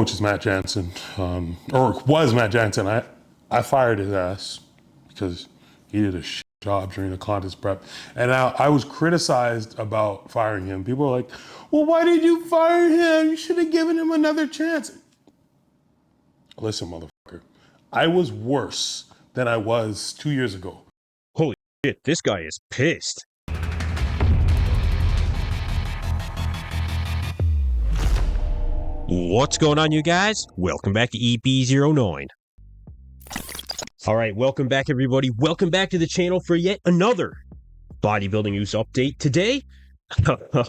coach is Matt Jansen, or was Matt Jansen. I fired his ass because he did a shit job during the contest prep. And now I was criticized about firing him. People are like, well, why did you fire him? You should have given him another chance. Listen, motherfucker, I was worse than I was 2 years ago. Holy shit, this guy is pissed. What's going on, you guys? Welcome back to EP09. All right, welcome back, everybody. Welcome back to the channel for yet another bodybuilding news update. Today,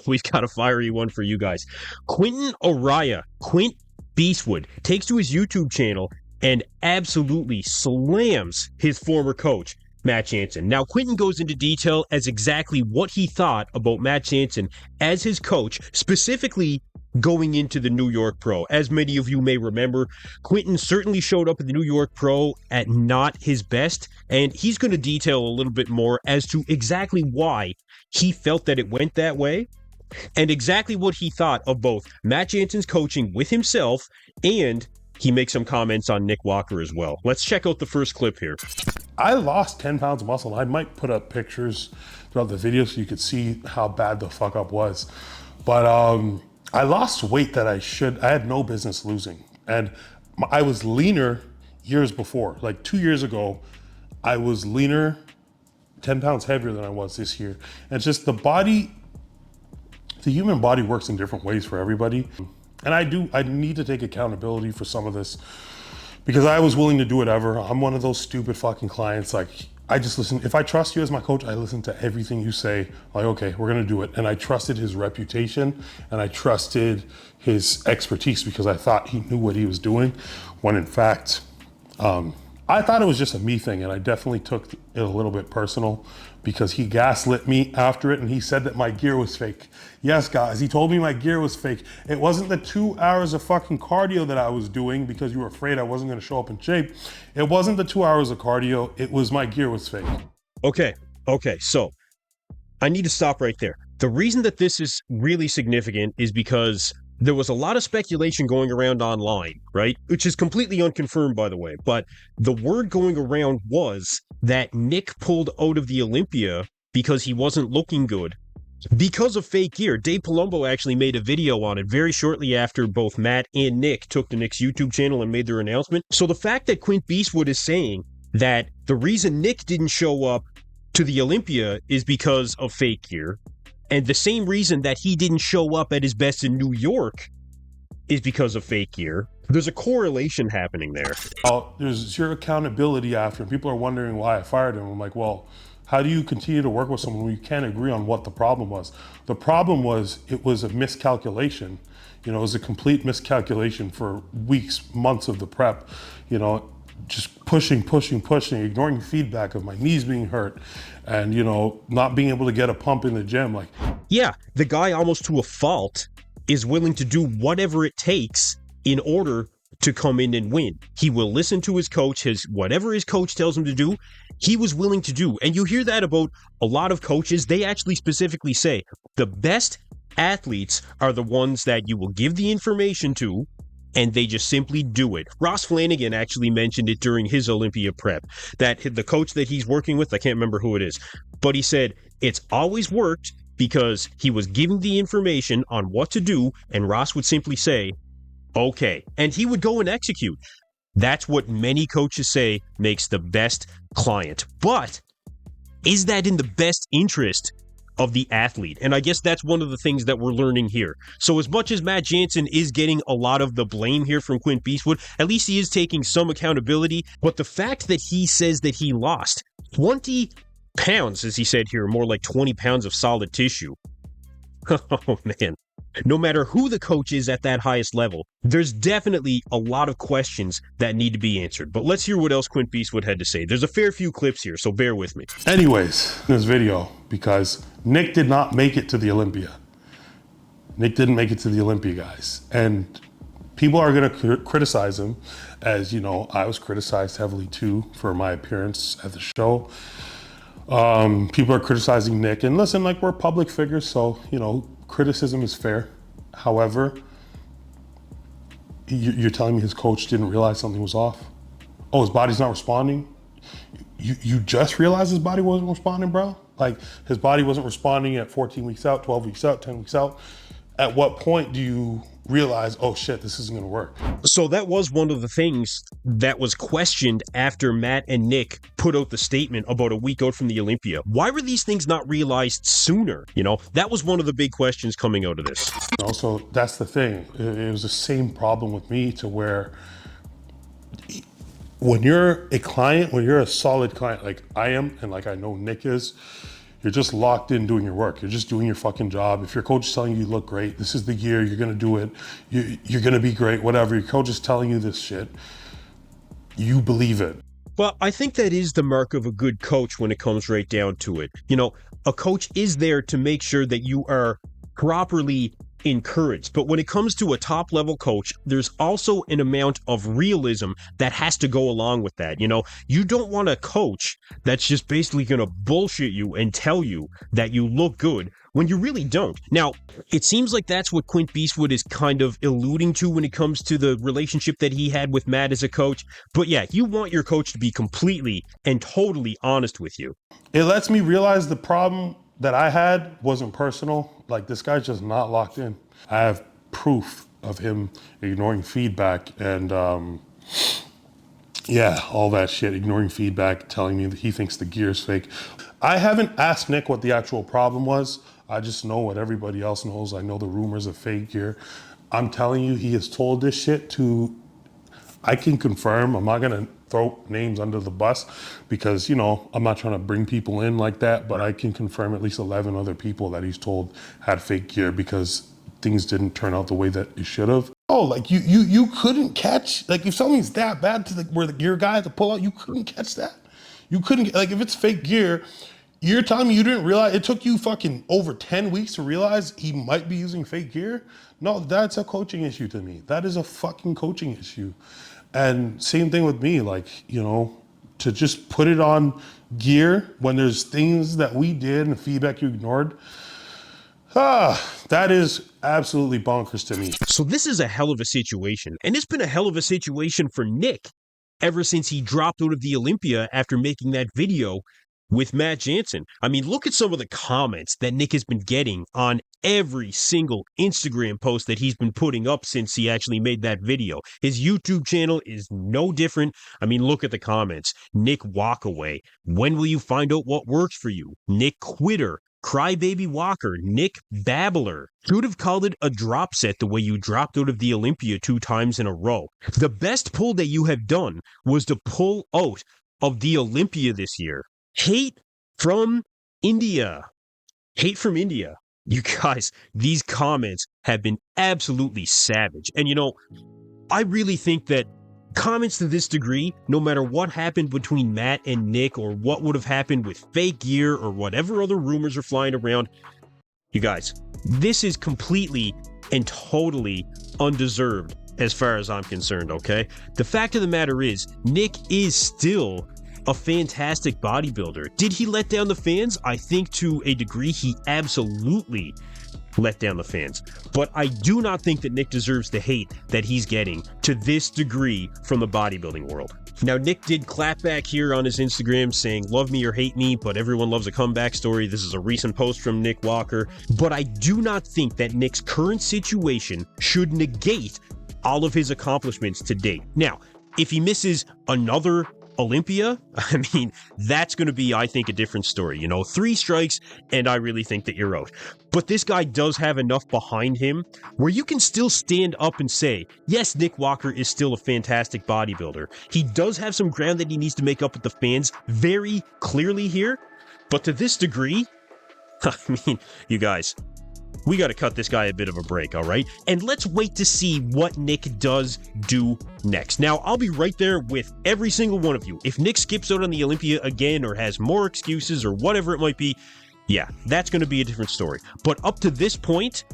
we've got a fiery one for you guys. Quint Beastwood takes to his YouTube channel and absolutely slams his former coach, Matt Jansen. Now, Quinton goes into detail as exactly what he thought about Matt Jansen as his coach, specifically going into the New York Pro. As many of you may remember, Quinton certainly showed up at the New York Pro at not his best, and he's going to detail a little bit more as to exactly why he felt that it went that way, and exactly what he thought of both Matt Jansen's coaching with himself, and he makes some comments on Nick Walker as well. Let's check out the first clip here. I lost 10 pounds of muscle. I might put up pictures throughout the video so you could see how bad the fuck up was. But I lost weight that I had no business losing. And I was leaner years before. Like 2 years ago, I was leaner, 10 pounds heavier than I was this year. And it's just the human body works in different ways for everybody. And I need to take accountability for some of this because I was willing to do whatever. I'm one of those stupid fucking clients. Like, I just listen. If I trust you as my coach, I listen to everything you say. Like, okay, we're gonna do it. And I trusted his reputation and I trusted his expertise because I thought he knew what he was doing, when in fact, I thought it was just a me thing, and I definitely took it a little bit personal because he gaslit me after it and he said that my gear was fake. Yes, guys, he told me my gear was fake. It wasn't the 2 hours of fucking cardio that I was doing because you were afraid I wasn't gonna show up in shape. It wasn't the 2 hours of cardio, it was my gear was fake. Okay, so I need to stop right there. The reason that this is really significant is because there was a lot of speculation going around online, right? Which is completely unconfirmed, by the way. But the word going around was that Nick pulled out of the Olympia because he wasn't looking good because of fake gear. Dave Palumbo actually made a video on it very shortly after both Matt and Nick took to Nick's YouTube channel and made their announcement. So the fact that Quint Beastwood is saying that the reason Nick didn't show up to the Olympia is because of fake gear, and the same reason that he didn't show up at his best in New York is because of fake gear. There's a correlation happening there. There's zero accountability after, and people are wondering why I fired him. I'm like, well, how do you continue to work with someone when you can't agree on what the problem was? The problem was, it was a miscalculation. You know, it was a complete miscalculation for weeks, months of the prep. You know, just pushing, ignoring feedback of my knees being hurt and, you know, not being able to get a pump in the gym. Like, yeah, the guy almost to a fault is willing to do whatever it takes in order to come in and win. He will listen to his coach, whatever his coach tells him to do, he was willing to do. And you hear that about a lot of coaches. They actually specifically say the best athletes are the ones that you will give the information to and they just simply do it. Ross Flanagan actually mentioned it during his Olympia prep, that the coach that he's working with, I can't remember who it is, but he said it's always worked because he was giving the information on what to do, and Ross would simply say, okay, and he would go and execute. That's what many coaches say makes the best client. But is that in the best interest of the athlete? And I guess that's one of the things that we're learning here. So as much as Matt Jansen is getting a lot of the blame here from Quint Beastwood, at least he is taking some accountability. But the fact that he says that he lost 20 pounds, as he said here, more like 20 pounds of solid tissue. Oh man. No matter who the coach is at that highest level, there's definitely a lot of questions that need to be answered. But let's hear what else Quint Beastwood had to say. There's a fair few clips here, so bear with me. Anyways, this video, because Nick did not make it to the Olympia. Nick didn't make it to the Olympia, guys. And people are gonna criticize him, as you know, I was criticized heavily too for my appearance at the show. People are criticizing Nick, and listen, like, we're public figures, so, you know, criticism is fair. However, You're telling me his coach didn't realize something was off? Oh, his body's not responding? You just realized his body wasn't responding, bro? Like, his body wasn't responding at 14 weeks out, 12 weeks out, 10 weeks out. At what point do you realize, oh shit, this isn't gonna work? So that was one of the things that was questioned after Matt and Nick put out the statement about a week out from the Olympia. Why were these things not realized sooner? You know, that was one of the big questions coming out of this. Also, that's the thing. It was the same problem with me, to where when you're a client, when you're a solid client like I am, and like I know Nick is, you're just locked in doing your work. You're just doing your fucking job. If your coach is telling you look great, this is the year, you're gonna do it, you're gonna be great, whatever. Your coach is telling you this shit, you believe it. Well, I think that is the mark of a good coach when it comes right down to it. You know, a coach is there to make sure that you are properly encouraged. But when it comes to a top level coach, there's also an amount of realism that has to go along with that. You know, you don't want a coach that's just basically going to bullshit you and tell you that you look good when you really don't. Now, it seems like that's what Quint Beastwood is kind of alluding to when it comes to the relationship that he had with Matt as a coach. But yeah, you want your coach to be completely and totally honest with you. It lets me realize the problem that I had wasn't personal. Like, this guy's just not locked in. I have proof of him ignoring feedback and yeah, all that shit, ignoring feedback, telling me that he thinks the gear's fake. I haven't asked Nick what the actual problem was. I just know what everybody else knows. I know the rumors of fake gear. I'm telling you, he has told this shit to, I can confirm, I'm not gonna throw names under the bus because, you know, I'm not trying to bring people in like that, but I can confirm at least 11 other people that he's told had fake gear because things didn't turn out the way that it should have. Oh, like you couldn't catch, like if something's that bad to where the gear guy had to pull out, you couldn't catch that. You couldn't, like if it's fake gear, you're telling me you didn't realize, it took you fucking over 10 weeks to realize he might be using fake gear? No, that's a coaching issue to me. That is a fucking coaching issue. And same thing with me, like, you know, to just put it on gear when there's things that we did and feedback you ignored, that is absolutely bonkers to me. So this is a hell of a situation, and it's been a hell of a situation for Nick ever since he dropped out of the Olympia after making that video with Matt Jansen. I mean, look at some of the comments that Nick has been getting on every single Instagram post that he's been putting up since he actually made that video. His YouTube channel is no different. I mean, look at the comments. Nick walk away. When will you find out what works for you? Nick quitter. Crybaby walker. Nick babbler. Should have called it a drop set the way you dropped out of the Olympia 2 times in a row. The best pull that you have done was to pull out of the Olympia this year. Hate from India. Hate from India. You guys, these comments have been absolutely savage. And you know, I really think that comments to this degree, no matter what happened between Matt and Nick or what would have happened with fake gear or whatever other rumors are flying around, you guys, this is completely and totally undeserved as far as I'm concerned, okay? The fact of the matter is, Nick is still a fantastic bodybuilder. Did he let down the fans? I think to a degree he absolutely let down the fans. But I do not think that Nick deserves the hate that he's getting to this degree from the bodybuilding world. Now, Nick did clap back here on his Instagram saying, love me or hate me, but everyone loves a comeback story. This is a recent post from Nick Walker. But I do not think that Nick's current situation should negate all of his accomplishments to date. Now, if he misses another Olympia, I mean, that's going to be, I think, a different story. You know, 3 strikes, and I really think that you're out. But this guy does have enough behind him where you can still stand up and say, yes, Nick Walker is still a fantastic bodybuilder. He does have some ground that he needs to make up with the fans very clearly here. But to this degree, I mean, you guys, we got to cut this guy a bit of a break, all right? And let's wait to see what Nick does do next. Now, I'll be right there with every single one of you. If Nick skips out on the Olympia again or has more excuses or whatever it might be, yeah, that's going to be a different story. But up to this point,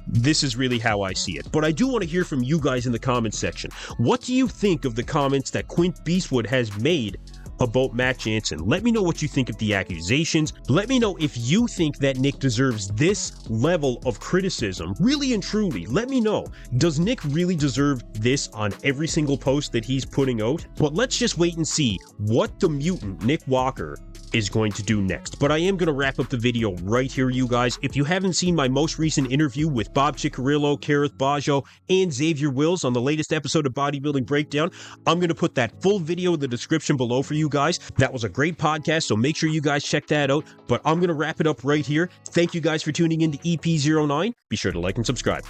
this is really how I see it. But I do want to hear from you guys in the comments section. What do you think of the comments that Quint Beastwood has made about Matt Jansen. Let me know what you think of the accusations. Let me know if you think that Nick deserves this level of criticism. Really and truly, let me know. Does Nick really deserve this on every single post that he's putting out? But let's just wait and see what the mutant Nick Walker is going to do next. But I am going to wrap up the video right here, you guys. If you haven't seen my most recent interview with Bob CICHERILLO, KERRITH, BAJJO, and XAVIER Wills on the latest episode of Bodybuilding Breakdown, I'm going to put that full video in the description below for you guys. That was a great podcast, so make sure you guys check that out. But I'm going to wrap it up right here. Thank you guys for tuning in to EP09. Be sure to like and subscribe.